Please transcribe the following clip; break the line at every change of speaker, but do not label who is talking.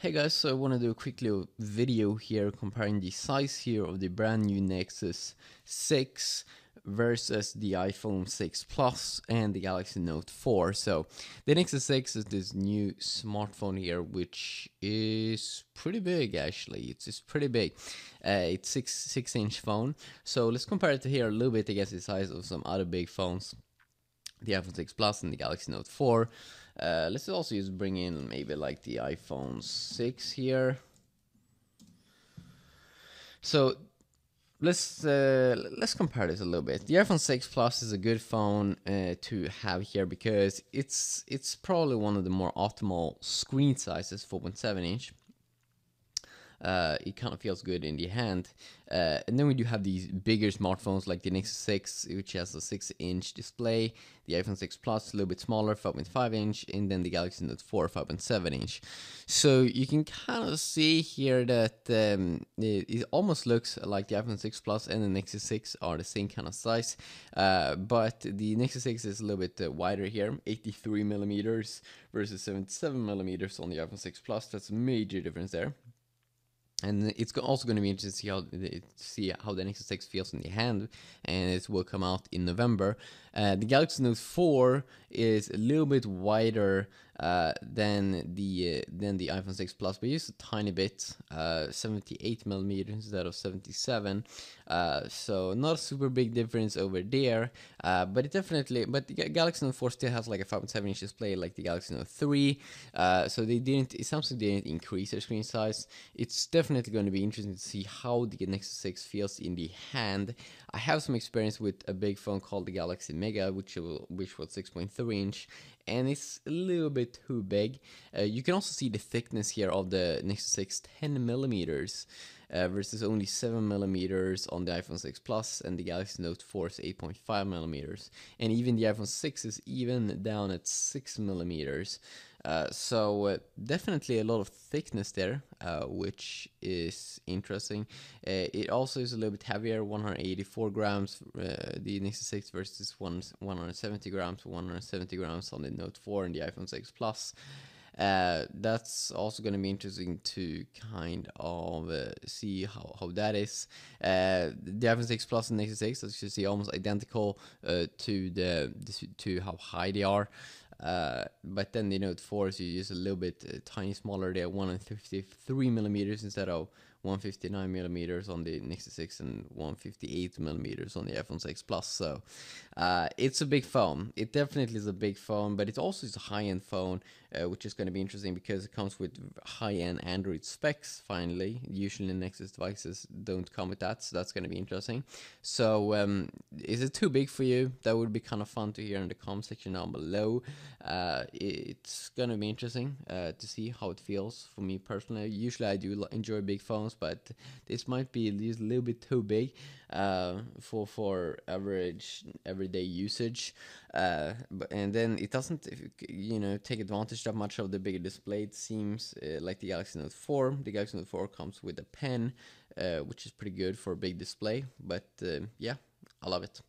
Hey guys, so I want to do a quick little video here comparing the size here of the brand new Nexus 6 versus the iPhone 6 Plus and the Galaxy Note 4. So the Nexus 6 is this new smartphone here, which is pretty big actually. It's pretty big. It's six-inch phone. So let's compare it to here a little bit against the size of some other big phones, the iPhone 6 Plus and the Galaxy Note 4. Let's also just bring in maybe like the iPhone 6 here. So let's compare this a little bit. The iPhone 6 Plus is a good phone to have here because it's probably one of the more optimal screen sizes, 4.7 inch. It kind of feels good in the hand. And then we do have these bigger smartphones like the Nexus 6, which has a 6-inch display, the iPhone 6 Plus a little bit smaller, 5.5 inch, and then the Galaxy Note 4, 5.7 inch. So you can kind of see here that it almost looks like the iPhone 6 Plus and the Nexus 6 are the same kind of size, but the Nexus 6 is a little bit wider here, 83 millimeters versus 77 millimeters on the iPhone 6 Plus. That's a major difference there. And it's also going to be interesting to see how the Nexus 6 feels in the hand, and it will come out in November. The Galaxy Note 4 is a little bit wider than the iPhone 6 Plus, but just a tiny bit, 78 millimeters instead of 77. So not a super big difference over there, but the Galaxy Note 4 still has like a 5.7 inch display like the Galaxy Note 3. So it sounds like they didn't increase their screen size. It's definitely going to be interesting to see how the Nexus 6 feels in the hand. I have some experience with a big phone called the Galaxy Mega, which was 6.3 inch, and it's a little bit too big. You can also see the thickness here of the Nexus 6, 10 millimeters. Versus only 7 millimeters on the iPhone 6 Plus, and the Galaxy Note 4 is 8.5 millimeters, and even the iPhone 6 is even down at 6 millimeters. So definitely a lot of thickness there, which is interesting. It also is a little bit heavier, 184 grams, the Nexus 6 versus 170 grams, 170 grams on the Note 4 and the iPhone 6 Plus. That's also going to be interesting to kind of see how that is. The iPhone 6 Plus and Nexus 6, as you see, almost identical to how high they are. But then the Note 4 is just a little bit tiny smaller. They're 153 millimeters instead of 159 millimeters on the Nexus 6 and 158 millimeters on the iPhone 6 Plus. So it's a big phone. It definitely is a big phone, but it also is a high-end phone, which is going to be interesting because it comes with high-end Android specs. Finally, usually Nexus devices don't come with that, so that's going to be interesting. So is it too big for you? That would be kind of fun to hear in the comment section down below. It's going to be interesting to see how it feels for me personally. Usually I do enjoy big phones, but this might be just a little bit too big for average everyday usage. And then it doesn't take advantage that much of the bigger display. It seems like the Galaxy Note 4. The Galaxy Note 4 comes with a pen, which is pretty good for a big display. But yeah, I love it.